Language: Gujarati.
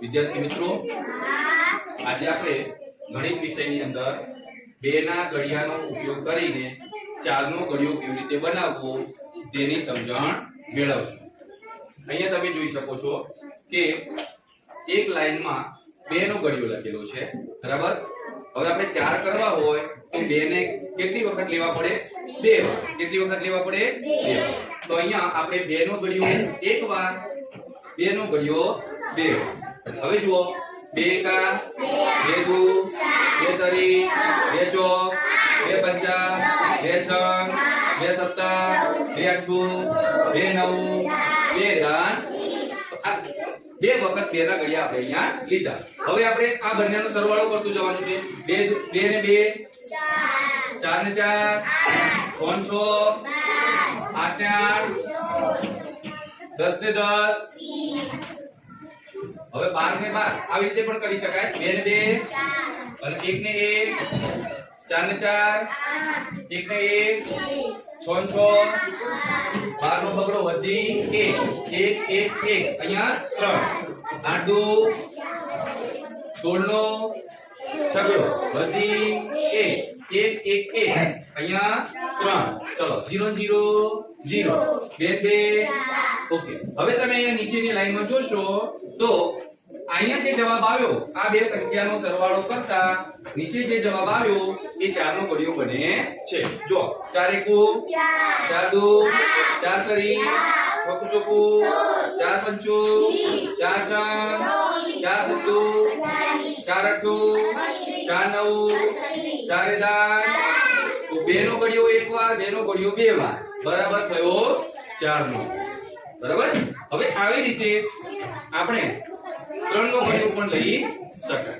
વિદ્યાર્થી મિત્રો, આજે આપણે ગણિત વિષયની અંદર 2 ના ઘડિયાનો ઉપયોગ કરીને 4 નો ઘડિયો કેવી રીતે બનાવવો તેની સમજણ મેળવશું। અહીંયા તમે જોઈ શકો છો કે એક લાઈનમાં 2 નો ઘડિયો લખેલો છે, બરાબર। હવે આપણે 4 કરવા હોય તો 2 ને કેટલી વખત લેવા પડે? 2 વખત। કેટલી વખત લેવા પડે? 2 વખત। તો અહીંયા આપણે 2 નો ઘડિયો એક વાર, 2 નો ઘડિયો 2 વાર। હવે જુઓ, 2 કા 2 દુ 2 તરી 2 ચોક 2 પંચા 2 છંગ 2 સત્તા 2 અઠ્ઠું 2 નવ 2 દાન। 2 વખત 2 ના ઘડિયા આપણે અહીંયા લીધા। હવે આપણે આ બંનેનો સરવાળો કરતું જવાનું છે। 2 ને 2 4 ને 4 6 8 ને 8 10 ને 10 હવે 12 ને 12 આવી રીતે પણ કરી શકાય। 2 ને 2 અને 1 ને 1 4 ને 4 1 ને 1 6 ને 6 12 નો બગડો વધી 1 1 1 1 અહીંયા 3 8 દુ 16 નો છગડો વધી 1 1 1 1 અહીંયા 3 ચલો 0 0 0 2 2 ઓકે। હવે તમે અહીંયા નીચેની લાઈનમાં જોશો તો અહીંયા જે જવાબ આવ્યો, આ બે સંખ્યાનો સરવાળો કરતા નીચે જે જવાબ આવ્યો એ 4 નો ઘડિયો બને છે। જો 4 એકુ 4 દુ 4 તરી 6 ચોકુ 4 પંચુ 4 છંગ 4 સત્તુ 4 અઠ્ઠું 4 નવ 4 દાન। તો 2 નો ઘડિયો એક વાર, 2 નો ઘડિયો બે વાર, બરાબર થયો 4 નો, બરાબર। હવે આવી રીતે આપણે 3 નો ઘડિયો પણ લઈ શકાય।